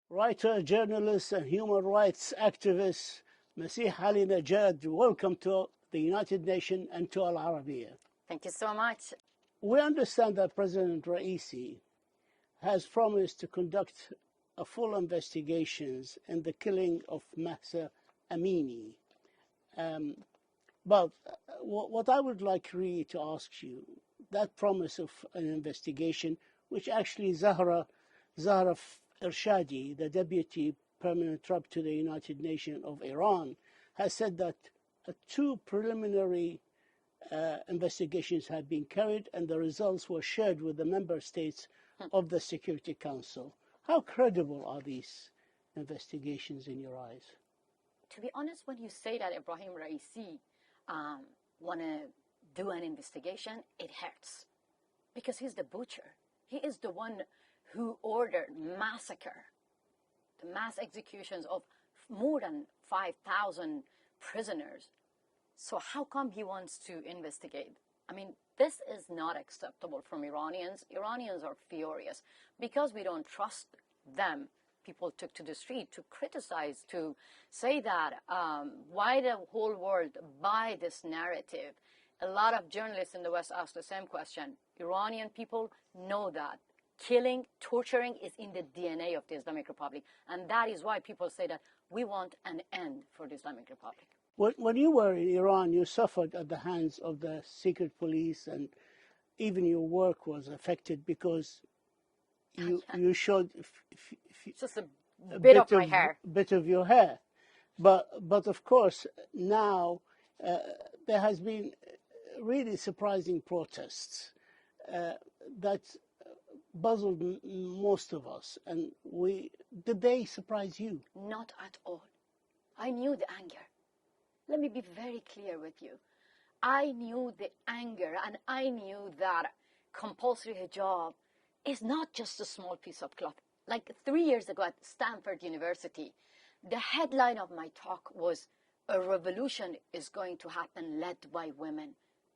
Writer, journalist, and human rights activist Masih Alinejad, welcome to the United Nations and to Al-Arabiya. Thank you so much. We understand that President Raisi has promised to conduct a full investigations in the killing of Mahsa Amini. But what I would like really to ask you, that promise of an investigation, which actually Zahra Ershadi, the Deputy Permanent Rep to the United Nations of Iran, has said that two preliminary investigations have been carried and the results were shared with the member states of the Security Council. How credible are these investigations in your eyes? To be honest, when you say that Ibrahim Raisi want to do an investigation, it hurts. Because he's the butcher. He is the one who ordered massacre, the mass executions of more than 5,000 prisoners. So how come he wants to investigate? I mean, this is not acceptable from Iranians. Iranians are furious because we don't trust them. People took to the street to criticize, to say that why the whole world buy this narrative. A lot of journalists in the West ask the same question. Iranian people know that killing, torturing is in the DNA of the Islamic Republic. And that is why people say that we want an end for the Islamic Republic. When you were in Iran, you suffered at the hands of the secret police, and even your work was affected because you showed just a bit of my hair. Bit of your hair. But of course, now there has been really surprising protests that puzzled most of us. And did they surprise you? Not at all. I knew the anger. Let me be very clear with you. I knew the anger, and I knew that compulsory hijab is not just a small piece of cloth. Like 3 years ago at Stanford University, the headline of my talk was, "A revolution is going to happen led by women."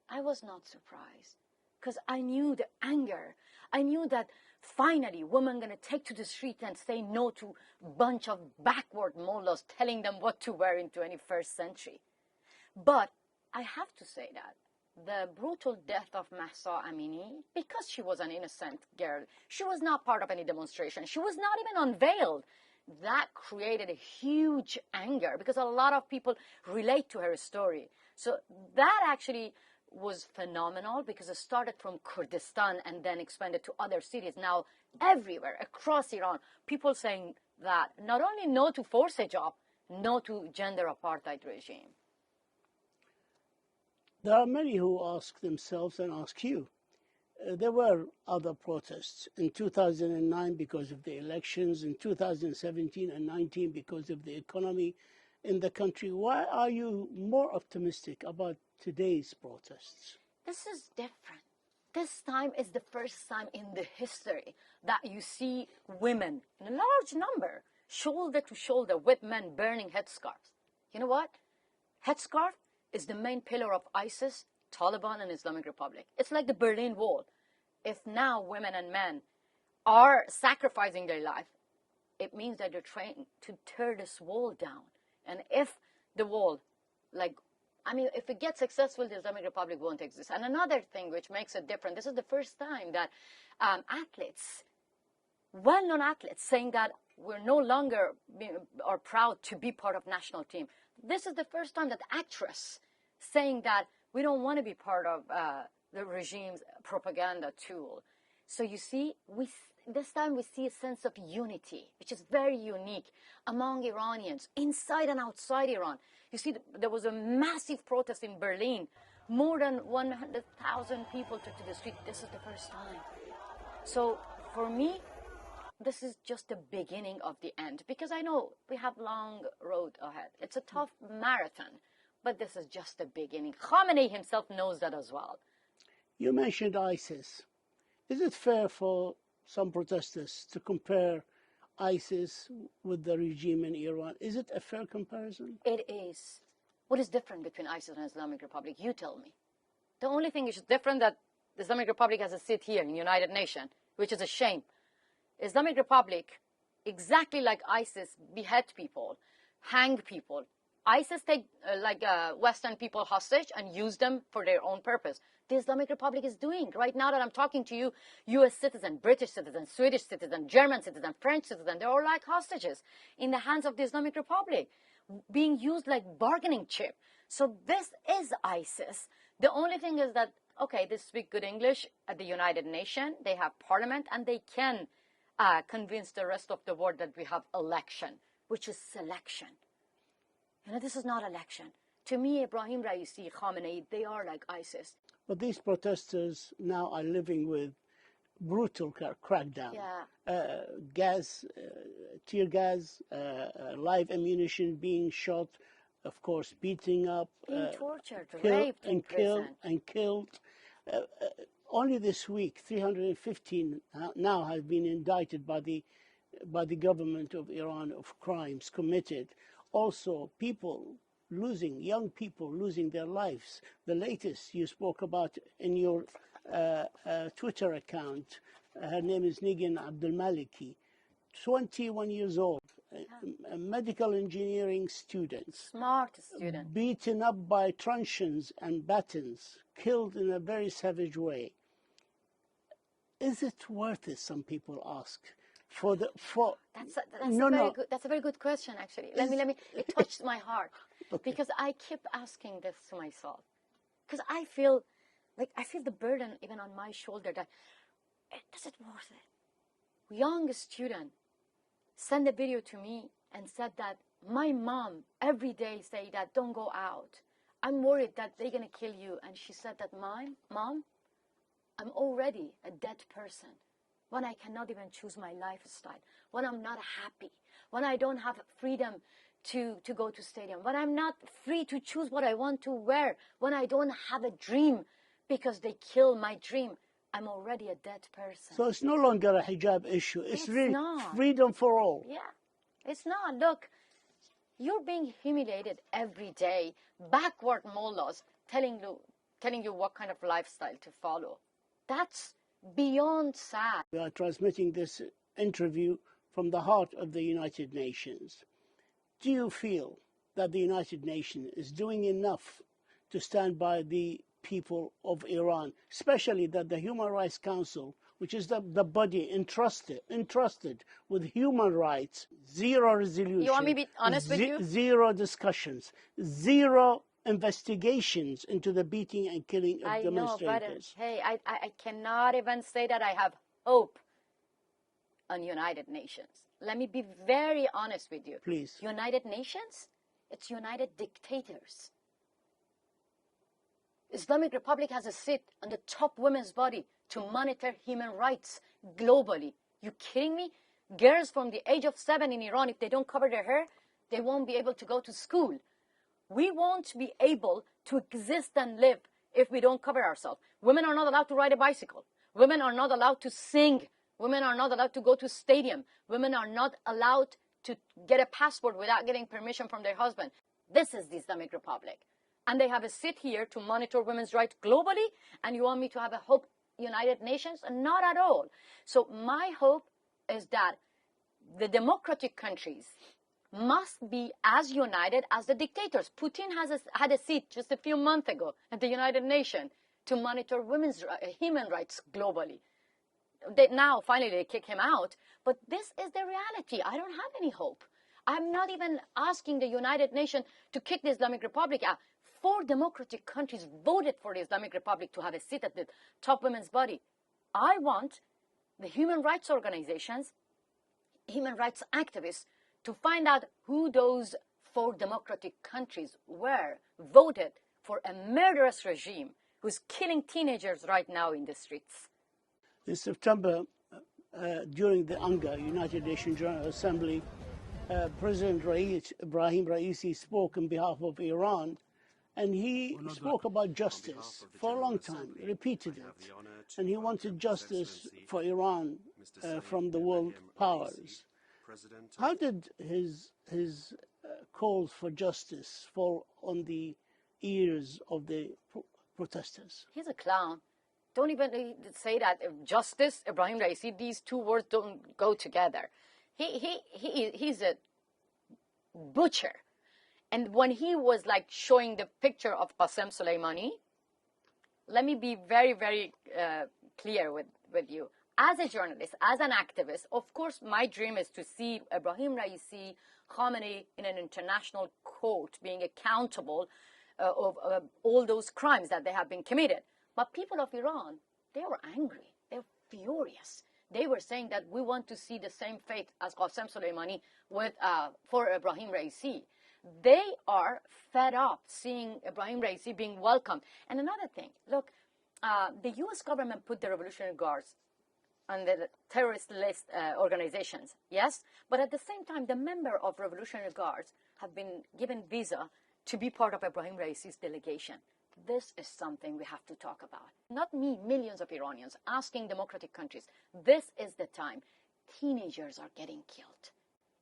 I was not surprised because I knew the anger. I knew that finally women going to take to the street and say no to a bunch of backward mullahs telling them what to wear in 21st century. But I have to say that the brutal death of Mahsa Amini, because she was an innocent girl, she was not part of any demonstration, she was not even unveiled, that created a huge anger because a lot of people relate to her story. So that actually was phenomenal because it started from Kurdistan and then expanded to other cities. Now everywhere across Iran, people saying that not only no to forced hijab, no to gender apartheid regime. There are many who ask themselves and ask you. There were other protests in 2009 because of the elections, in 2017 and 19 because of the economy in the country. Why are you more optimistic about today's protests? This is different. This time is the first time in the history that you see women in a large number, shoulder to shoulder with men burning headscarves. You know what? Headscarf is the main pillar of ISIS, Taliban, and Islamic Republic. It's like the Berlin Wall. If now women and men are sacrificing their life, it means that they're trying to tear this wall down. And if the wall, if it gets successful, the Islamic Republic won't exist. And another thing which makes it different, this is the first time that athletes, well-known athletes, saying that we're no longer are proud to be part of national team. This is the first time that actress saying that we don't want to be part of the regime's propaganda tool. So you see, this time we see a sense of unity, which is very unique among Iranians, inside and outside Iran. You see, there was a massive protest in Berlin. More than 100,000 people took to the street. This is the first time. So for me, this is just the beginning of the end, because I know we have long road ahead. It's a tough marathon, but this is just the beginning. Khamenei himself knows that as well. You mentioned ISIS. Is it fair for some protesters to compare ISIS with the regime in Iran? Is it a fair comparison? It is. What is different between ISIS and Islamic Republic? You tell me. The only thing is different that the Islamic Republic has a seat here in the United Nations, which is a shame. Islamic Republic exactly like ISIS, behead people, hang people. ISIS take Western people hostage and use them for their own purpose. The Islamic Republic is doing. Right now that I'm talking to you, US citizen, British citizen, Swedish citizen, German citizen, French citizen, they're all like hostages in the hands of the Islamic Republic, being used like bargaining chip. So this is ISIS. The only thing is that, okay, they speak good English at the United Nations, they have parliament, and they can convince the rest of the world that we have election, which is selection. You know, this is not election. To me, Ibrahim Raisi, Khamenei, they are like ISIS. But these protesters now are living with brutal crackdown. Yeah. Gas, tear gas, live ammunition being shot, of course, beating up, Being tortured, raped in prison. killed. Only this week, 315 now have been indicted by the government of Iran of crimes committed. Also, young people losing their lives. The latest you spoke about in your Twitter account, her name is Nigin Abdulmaliki, 21 years old, a medical engineering student. Smart student. Beaten up by truncheons and batons, killed in a very savage way. Is it worth it, some people ask? That's a very good question, actually. Let me. It touched my heart. Okay. Because I keep asking this to myself. Because I feel the burden even on my shoulder that, does it worth it? Young student sent a video to me and said that my mom every day say that don't go out. I'm worried that they're going to kill you. And she said that, Mom, I'm already a dead person. When I cannot even choose my lifestyle, when I'm not happy, when I don't have freedom to go to stadium, when I'm not free to choose what I want to wear, when I don't have a dream because they kill my dream, I'm already a dead person. So it's no longer a hijab issue. It's really not. Freedom for all. Yeah, it's not. Look, you're being humiliated every day. Backward mullahs telling you what kind of lifestyle to follow. That's beyond sad. We are transmitting this interview from the heart of the United Nations. Do you feel that the United Nations is doing enough to stand by the people of Iran, especially that the Human Rights Council, which is the body entrusted with human rights, zero resolution, you want me to be honest with you? Zero discussions, zero investigations into the beating and killing of demonstrators? I know, but hey, I cannot even say that I have hope on United Nations. Let me be very honest with you. Please. United Nations, it's United Dictators. Islamic Republic has a seat on the top women's body to monitor human rights globally. You kidding me? Girls from the age of 7 in Iran, if they don't cover their hair, they won't be able to go to school. We won't be able to exist and live if we don't cover ourselves. Women are not allowed to ride a bicycle. Women are not allowed to sing. Women are not allowed to go to stadium. Women are not allowed to get a passport without getting permission from their husband. This is the Islamic Republic. And they have a seat here to monitor women's rights globally, and you want me to have a hope United Nations? Not at all. So my hope is that the democratic countries must be as united as the dictators. Putin had a seat just a few months ago at the United Nations to monitor women's human rights globally. Now, finally, they kick him out. But this is the reality. I don't have any hope. I'm not even asking the United Nations to kick the Islamic Republic out. 4 democratic countries voted for the Islamic Republic to have a seat at the top women's body. I want the human rights organizations, human rights activists, to find out who those 4 democratic countries were, voted for a murderous regime who's killing teenagers right now in the streets. In September, during the UNGA, United Nations General Assembly, President Ibrahim Raisi spoke on behalf of Iran, and he spoke about justice for a long time, repeated it, and he wanted justice for Iran from the world powers. How did his calls for justice fall on the ears of the protesters? He's a clown. Don't even say that. Justice, Ibrahim Raisi, these 2 words don't go together. He's a butcher. And when he was like showing the picture of Qasem Soleimani, let me be very, very clear with you. As a journalist, as an activist, of course, my dream is to see Ibrahim Raisi, Khamenei in an international court being accountable of all those crimes that they have been committed. But people of Iran, they were angry. They're furious. They were saying that we want to see the same fate as Qasem Soleimani for Ibrahim Raisi. They are fed up seeing Ibrahim Raisi being welcomed. And another thing, look, the U.S. government put the Revolutionary Guards on the terrorist list organizations, yes? But at the same time, the member of Revolutionary Guards have been given visa to be part of Ibrahim Raisi's delegation. This is something we have to talk about. Not me, millions of Iranians asking democratic countries. This is the time. Teenagers are getting killed.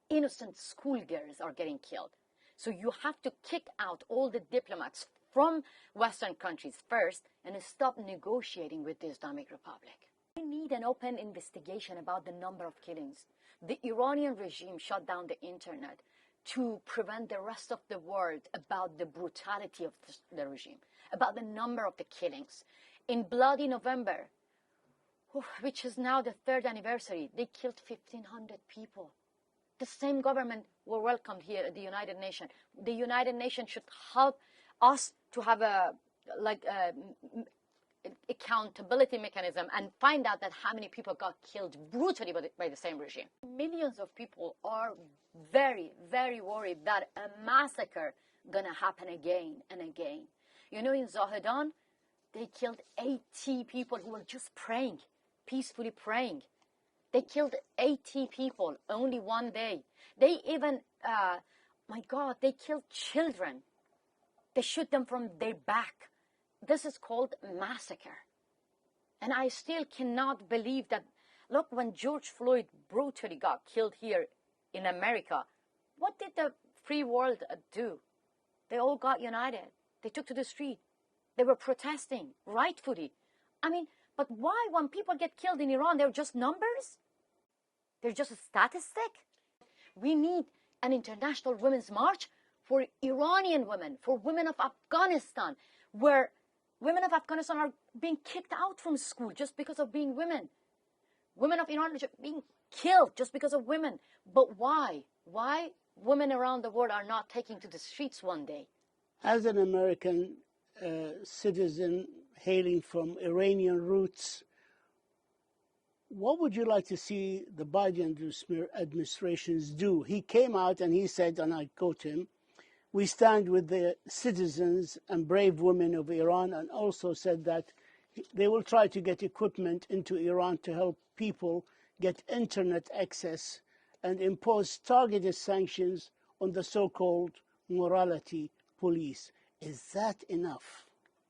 Innocent schoolgirls are getting killed. So you have to kick out all the diplomats from Western countries first and stop negotiating with the Islamic Republic. We need an open investigation about the number of killings. The Iranian regime shut down the internet to prevent the rest of the world about the brutality of the regime, about the number of the killings. In Bloody November, which is now the 3rd anniversary, they killed 1,500 people. The same government were welcomed here at the United Nations. The United Nations should help us to have a accountability mechanism and find out that how many people got killed brutally by the same regime. Millions of people are very, very worried that a massacre gonna happen again and again. You know, in Zahedan, they killed 80 people who were just praying, peacefully praying. They killed 80 people only one day. They even, my God, they killed children. They shoot them from their back. This is called massacre. And I still cannot believe that, look, when George Floyd brutally got killed here in America, what did the free world do? They all got united. They took to the street. They were protesting, rightfully. I mean, but why, when people get killed in Iran, they're just numbers? They're just a statistic? We need an international women's march for Iranian women, for women of Afghanistan, where women of Afghanistan are being kicked out from school just because of being women. Women of Iran are being killed just because of women. But why? Why women around the world are not taking to the streets one day? As an American citizen hailing from Iranian roots, what would you like to see the Biden administrations do? He came out and he said, and I quote him, "We stand with the citizens and brave women of Iran," and also said that they will try to get equipment into Iran to help people get internet access and impose targeted sanctions on the so-called morality police. Is that enough?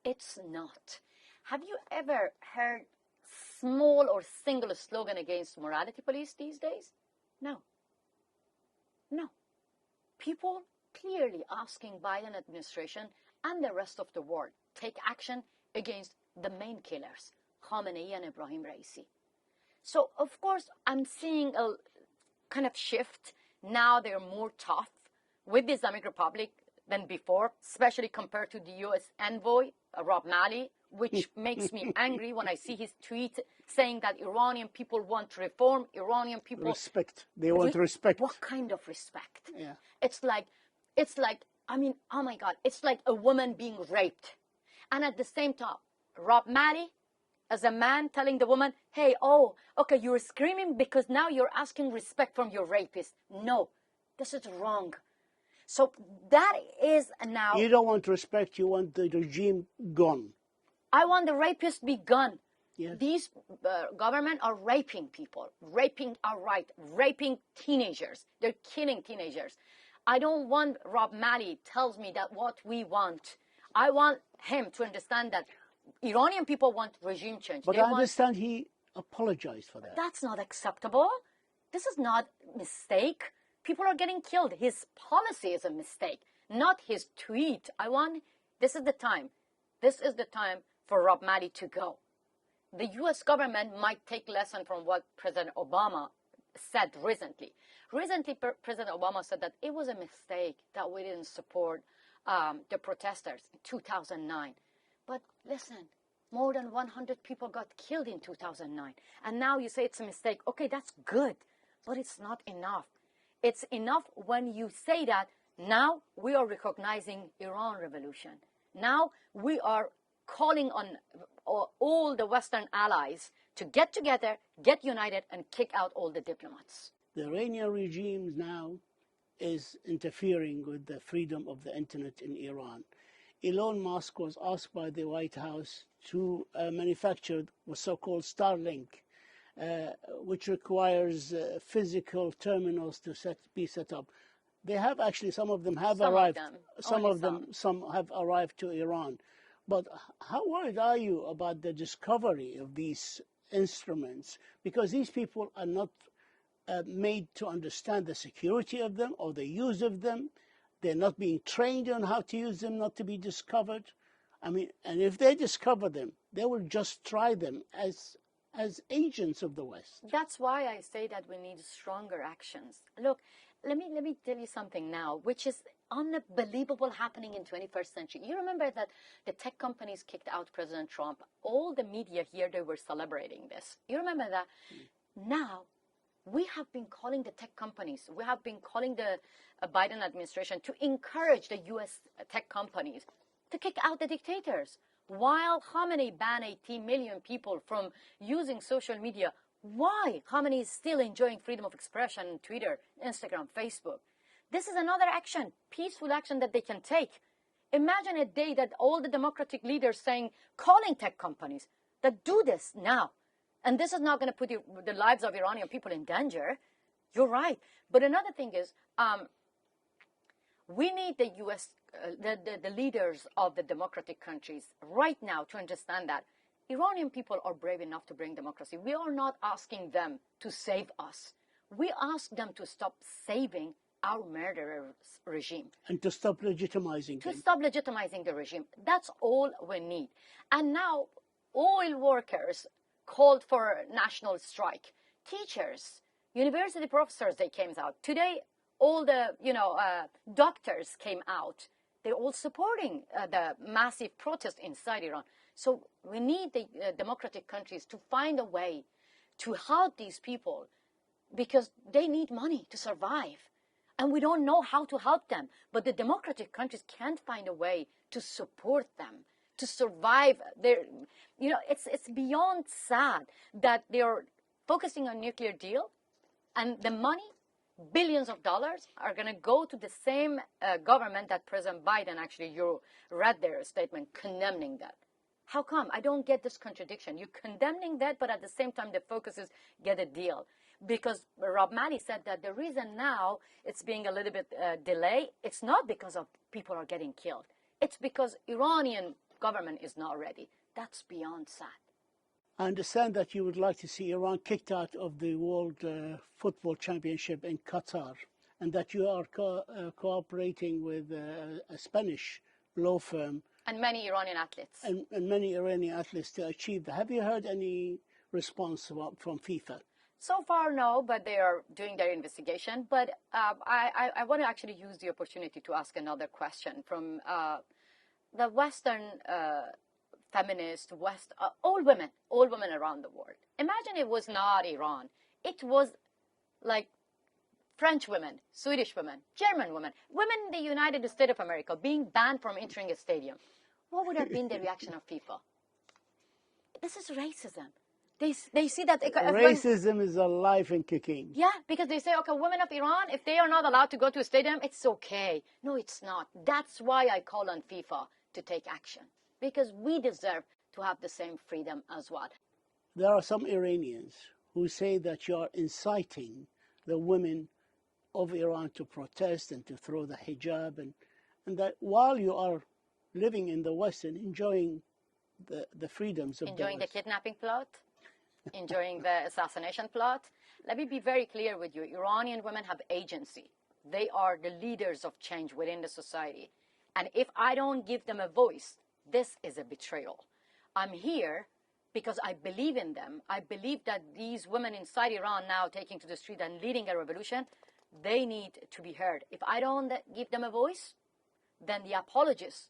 It's not. Have you ever heard small or single slogan against morality police these days? No. No. People clearly asking Biden administration and the rest of the world take action against the main killers, Khamenei and Ibrahim Raisi. So, of course, I'm seeing a kind of shift. Now they're more tough with the Islamic Republic than before, especially compared to the U.S. envoy, Rob Malley, which makes me angry when I see his tweet saying that Iranian people want reform, Iranian people... Respect. They want respect. What kind of respect? Yeah. It's like, I mean, oh my God, it's like a woman being raped. And at the same time, Rob Malley, as a man telling the woman, hey, oh, okay, you're screaming because now you're asking respect from your rapist. No, this is wrong. So that is now... You don't want respect, you want the regime gone. I want the rapist be gone. Yes. These government are raping people, raping outright, raping teenagers. They're killing teenagers. I don't want Rob Malley tells me that what we want. I want him to understand that Iranian people want regime change. But I understand he apologized for that. That's not acceptable. This is not a mistake. People are getting killed. His policy is a mistake, not his tweet. This is the time. This is the time for Rob Malley to go. The U.S. government might take lesson from what President Obama said recently. Recently, President Obama said that it was a mistake that we didn't support the protesters in 2009. But listen, more than 100 people got killed in 2009. And now you say it's a mistake. Okay, that's good, but it's not enough. It's enough when you say that now we are recognizing Iran revolution. Now we are calling on all the Western allies to get together, get united, and kick out all the diplomats. The Iranian regime now is interfering with the freedom of the internet in Iran. Elon Musk was asked by the White House to manufacture what's so-called Starlink, which requires physical terminals to be set up. They have actually, some of them have arrived. Some have arrived to Iran. But how worried are you about the discovery of these instruments? Because these people are not made to understand the security of them or the use of them. They're not being trained on how to use them, not to be discovered. I mean, and if they discover them, they will just try them as agents of the West. That's why I say that we need stronger actions. Look, let me tell you something now, which is unbelievable happening in 21st century. You remember that the tech companies kicked out President Trump. All the media here, they were celebrating this. You remember that? Now, we have been calling the tech companies, we have been calling the Biden administration to encourage the U.S. tech companies to kick out the dictators. While Khamenei banned 18 million people from using social media, why Khamenei is still enjoying freedom of expression on Twitter, Instagram, Facebook? This is another action, peaceful action that they can take. Imagine a day that all the democratic leaders calling tech companies that do this now. And this is not going to put the lives of Iranian people in danger. You're right. But another thing is, we need the U.S., the leaders of the democratic countries right now to understand that Iranian people are brave enough to bring democracy. We are not asking them to save us. We ask them to stop saving our murderers regime. And to stop legitimizing them. To stop legitimizing the regime. That's all we need. And now oil workers called for national strike. Teachers, university professors, they came out. Today, all the doctors came out. They're all supporting the massive protest inside Iran. So we need the democratic countries to find a way to help these people because they need money to survive. And we don't know how to help them. But the democratic countries can't find a way to support them, to survive. It's beyond sad that they're focusing on nuclear deal and the money, billions of dollars, are going to go to the same government that President Biden, actually, you read their statement condemning that. How come? I don't get this contradiction. You're condemning that, but at the same time, the focus is get a deal. Because Rob Malley said that the reason now it's being a little bit delayed, it's not because of people are getting killed. It's because Iranian government is not ready. That's beyond sad. I understand that you would like to see Iran kicked out of the World Football Championship in Qatar, and that you are cooperating with a Spanish law firm. And many Iranian athletes. And many Iranian athletes to achieve that. Have you heard any response from FIFA? So far, no, but they are doing their investigation. But I want to actually use the opportunity to ask another question from the Western feminists, all women around the world. Imagine it was not Iran. It was like French women, Swedish women, German women, women in the United States of America being banned from entering a stadium. What would have been the reaction of people? This is racism. They see that racism is alive and kicking. Yeah, because they say, okay, women of Iran, if they are not allowed to go to a stadium, it's okay. No, it's not. That's why I call on FIFA to take action, because we deserve to have the same freedom as well. There are some Iranians who say that you are inciting the women of Iran to protest and to throw the hijab, and that while you are living in the West and enjoying the freedoms of enjoying the kidnapping plot, enjoying the assassination plot. Let me be very clear with you. Iranian women have agency. They are the leaders of change within the society. And if I don't give them a voice, this is a betrayal. I'm here because I believe in them. I believe that these women inside Iran now taking to the street and leading a revolution, they need to be heard. If I don't give them a voice, then the apologists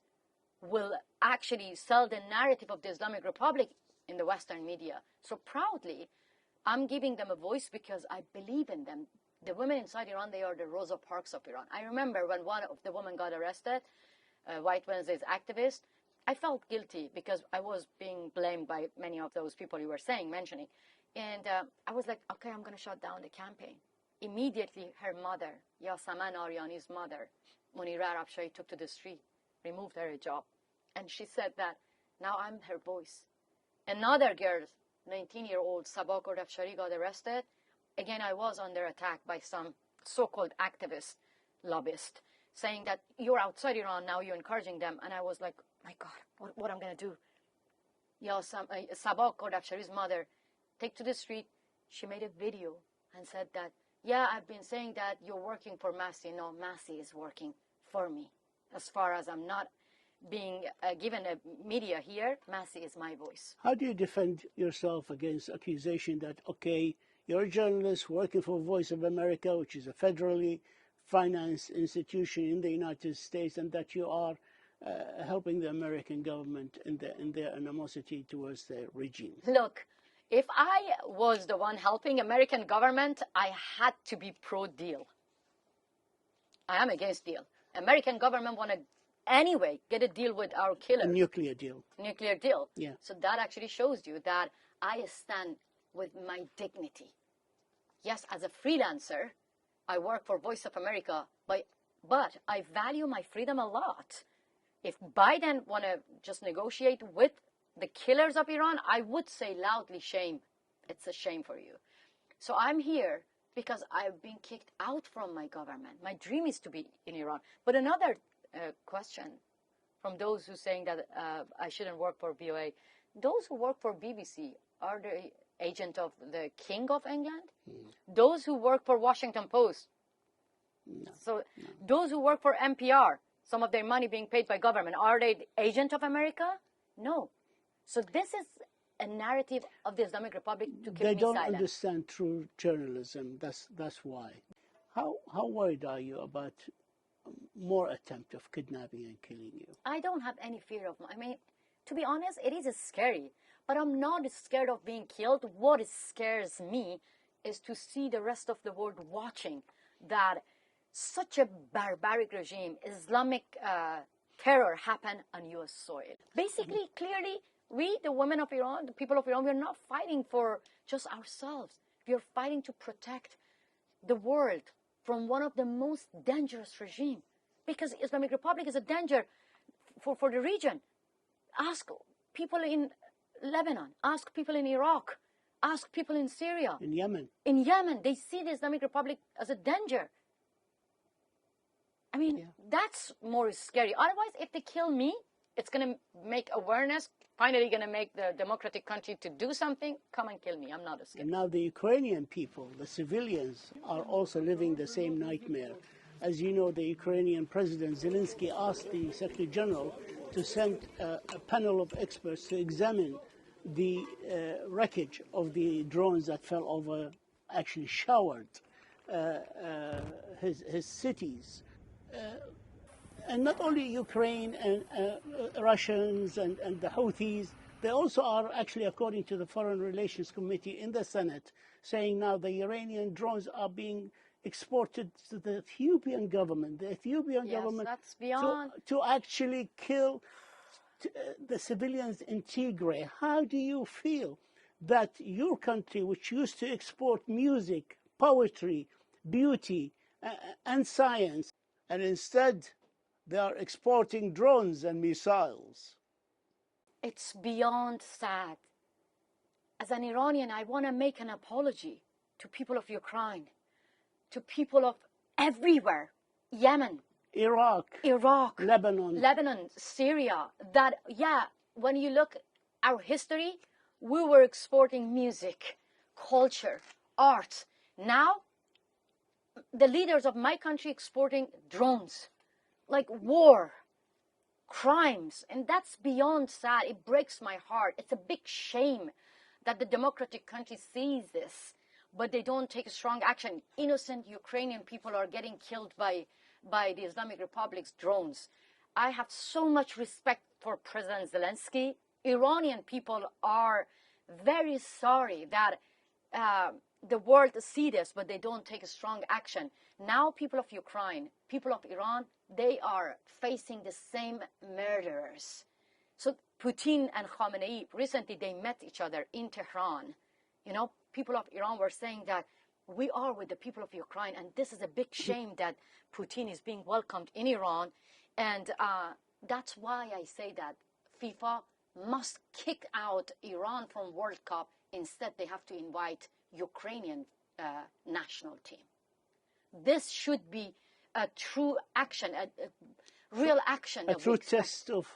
will actually sell the narrative of the Islamic Republic in the Western media. So proudly, I'm giving them a voice because I believe in them. The women inside Iran, they are the Rosa Parks of Iran. I remember when one of the women got arrested, White Wednesday's activist, I felt guilty because I was being blamed by many of those people you were mentioning. And I was like, okay, I'm going to shut down the campaign. Immediately, her mother, Yasaman Aryani's mother, Munira Arabshai, took to the street, removed her hijab. And she said that, now I'm her voice. Another girl, 19-year-old Sabah Gordafshari, got arrested. Again, I was under attack by some so-called activist lobbyist saying that you're outside Iran, now you're encouraging them. And I was like, my God, what I'm going to do? Sabah Gordafshari's mother take to the street. She made a video and said that, yeah, I've been saying that you're working for Masih. No, Masih is working for me. As far as I'm not being given a media here, Masih is my voice. How do you defend yourself against accusation that, okay, you're a journalist working for Voice of America, which is a federally financed institution in the United States, and that you are helping the American government in their animosity towards the regime? Look, if I was the one helping American government, I had to be pro-deal. I am against deal. American government want to anyway get a deal with our killer. A nuclear deal. Nuclear deal. Yeah. So that actually shows you that I stand with my dignity. Yes, as a freelancer, I work for Voice of America, but I value my freedom a lot. If Biden want to just negotiate with the killers of Iran, I would say loudly, shame. It's a shame for you. So I'm here because I've been kicked out from my government. My dream is to be in Iran. But another question from those who saying that I shouldn't work for VOA. Those who work for BBC, are they agent of the King of England? Those who work for Washington Post? No. So those who work for NPR, some of their money being paid by government, are they agent of America? No. So this is a narrative of the Islamic Republic to keep me silent. They don't understand true journalism. That's why. How worried are you about more attempt of kidnapping and killing you? I don't have any fear of. I mean, to be honest, it is scary. But I'm not scared of being killed. What scares me is to see the rest of the world watching that such a barbaric regime, Islamic terror happen on U.S. soil. Basically, clearly, we, the women of Iran, the people of Iran, we're not fighting for just ourselves. We're fighting to protect the world from one of the most dangerous regimes. Because Islamic Republic is a danger for the region. Ask people in Lebanon, ask people in Iraq, ask people in Syria. In Yemen. In Yemen, they see the Islamic Republic as a danger. I mean, that's more scary. Otherwise, if they kill me, it's going to make awareness, finally going to make the democratic country to do something. Come and kill me. I'm not scared. And now the Ukrainian people, the civilians, are also living the same nightmare. As you know, the Ukrainian President Zelensky asked the Secretary General to send a panel of experts to examine the wreckage of the drones that fell over, actually showered his cities. And not only Ukraine and Russians and the Houthis, they also are actually, according to the Foreign Relations Committee in the Senate, saying now the Iranian drones are being exported to the Ethiopian government. The Ethiopian government that's beyond. To actually kill the civilians in Tigray. How do you feel that your country, which used to export music, poetry, beauty, and science, and instead they are exporting drones and missiles? It's beyond sad. As an Iranian, I want to make an apology to people of Ukraine, to people of everywhere, Yemen, Iraq, Lebanon, Syria, that, yeah, when you look our history, we were exporting music, culture, art. Now, the leaders of my country exporting drones, like war. crimes. And that's beyond sad. It breaks my heart. It's a big shame that the democratic country sees this, but they don't take strong action. Innocent Ukrainian people are getting killed by the Islamic Republic's drones. I have so much respect for President Zelensky. Iranian people are very sorry that the world see this, but they don't take a strong action. Now people of Ukraine, people of Iran, they are facing the same murderers. So Putin and Khamenei, recently they met each other in Tehran. You know, people of Iran were saying that we are with the people of Ukraine, and this is a big shame that Putin is being welcomed in Iran. And that's why I say that FIFA must kick out Iran from World Cup. Instead, they have to invite Ukrainian national team. This should be a true action, a real action. A true test of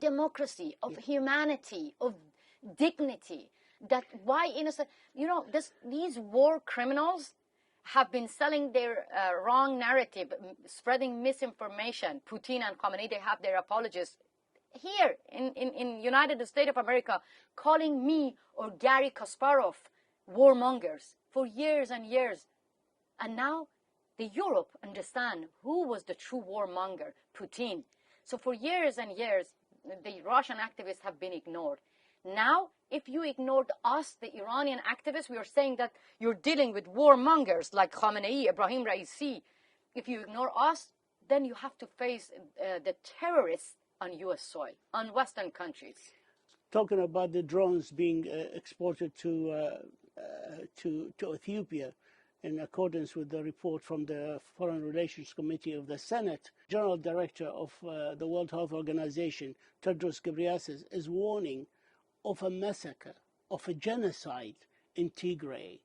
democracy, of humanity, of dignity. That why innocent, these war criminals have been selling their wrong narrative, spreading misinformation. Putin and Khamenei, they have their apologists here in United States of America, calling me or Gary Kasparov warmongers for years and years. And now the Europe understand who was the true warmonger, Putin. So for years and years, the Russian activists have been ignored. Now, if you ignored us, the Iranian activists, we are saying that you're dealing with warmongers like Khamenei, Ibrahim Raisi. If you ignore us, then you have to face the terrorists on U.S. soil, on Western countries. Talking about the drones being exported to Ethiopia, in accordance with the report from the Foreign Relations Committee of the Senate, General Director of the World Health Organization, Tedros Ghebreyesus, is warning of a massacre, of a genocide in Tigray.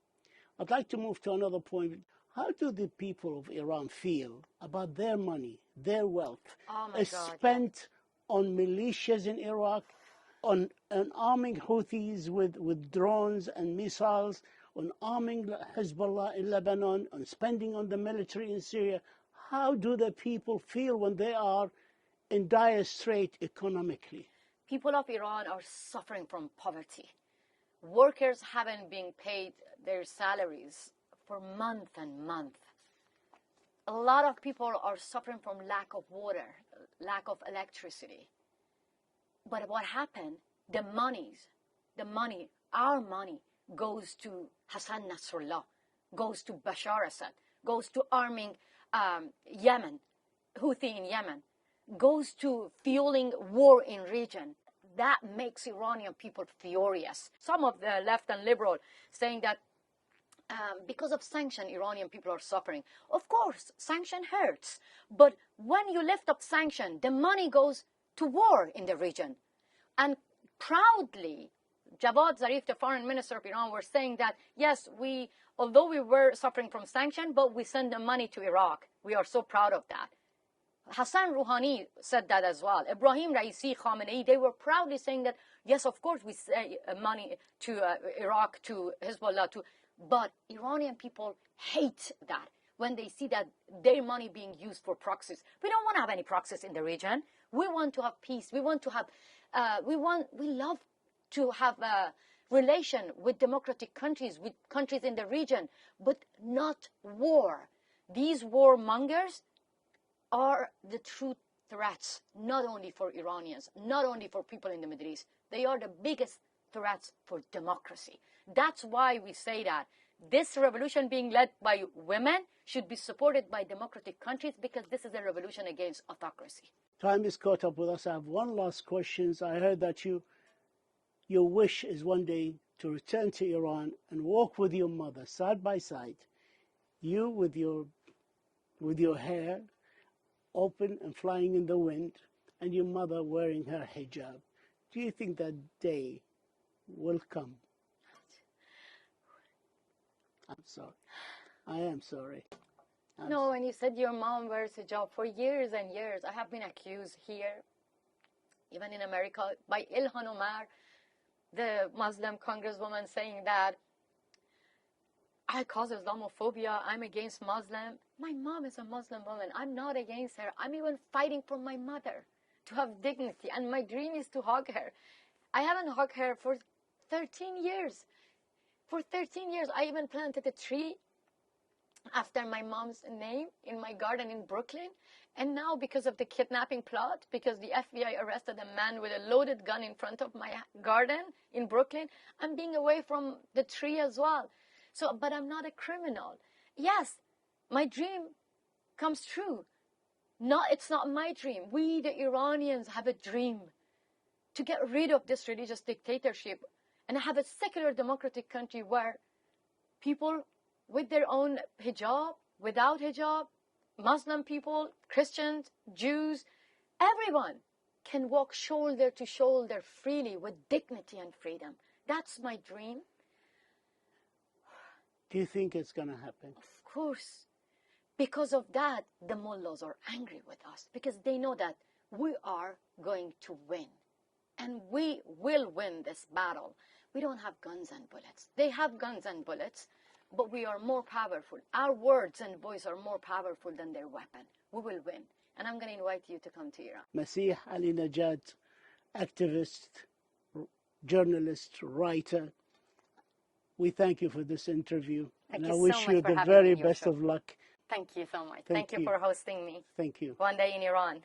I'd like to move to another point. How do the people of Iran feel about their money, their wealth, spent on militias in Iraq, on arming Houthis with drones and missiles, on arming Hezbollah in Lebanon, on spending on the military in Syria? How do the people feel when they are in dire strait economically? People of Iran are suffering from poverty. Workers haven't been paid their salaries for month and month. A lot of people are suffering from lack of water, lack of electricity. But what happened? The money, our money, goes to Hassan Nasrallah, goes to Bashar Assad, goes to arming Yemen, Houthi in Yemen, goes to fueling war in region. That makes Iranian people furious. Some of the left and liberal saying that because of sanction, Iranian people are suffering. Of course, sanction hurts. But when you lift up sanction, the money goes to war in the region. And proudly, Javad Zarif, the foreign minister of Iran, were saying that, yes, although we were suffering from sanction, but we send the money to Iraq. We are so proud of that. Hassan Rouhani said that as well. Ibrahim Raisi, Khamenei, they were proudly saying that, yes, of course, we send money to Iraq, to Hezbollah, but Iranian people hate that when they see that their money being used for proxies. We don't want to have any proxies in the region. We want to have peace. We want to have, we love to have a relation with democratic countries, with countries in the region, but not war. These warmongers are the true threats, not only for Iranians, not only for people in the Middle East. They are the biggest threats for democracy. That's why we say that this revolution being led by women should be supported by democratic countries, because this is a revolution against autocracy. Time is caught up with us. I have one last question. I heard that your wish is one day to return to Iran and walk with your mother side by side, you with your hair open and flying in the wind, and your mother wearing her hijab. Do you think that day will come? I'm sorry. I am sorry. No, when you said your mom wears hijab, for years and years, I have been accused here, even in America, by Ilhan Omar, the Muslim congresswoman, saying that I cause Islamophobia, I'm against Muslim. My mom is a Muslim woman. I'm not against her. I'm even fighting for my mother. to have dignity. And my dream is to hug her. I haven't hugged her for 13 years. For 13 years, I even planted a tree after my mom's name in my garden in Brooklyn. And now, because of the kidnapping plot, because the FBI arrested a man with a loaded gun in front of my garden in Brooklyn, I'm being away from the tree as well. So, but I'm not a criminal. Yes, my dream comes true. It's not my dream. We, the Iranians, have a dream to get rid of this religious dictatorship and have a secular democratic country where people with their own hijab, without hijab, Muslim people, Christians, Jews, everyone can walk shoulder to shoulder freely with dignity and freedom. That's my dream. Do you think it's going to happen? Of course. Because of that, the mullahs are angry with us because they know that we are going to win. And we will win this battle. We don't have guns and bullets. They have guns and bullets, but we are more powerful. Our words and voice are more powerful than their weapon. We will win. And I'm going to invite you to come to Iran. Masih Alinejad, activist, journalist, writer, we thank you for this interview. Thank and you I so wish much you for the having very me on your best show. of luck. Thank you so much. Thank Thank you you for hosting me. Thank you. One day in Iran.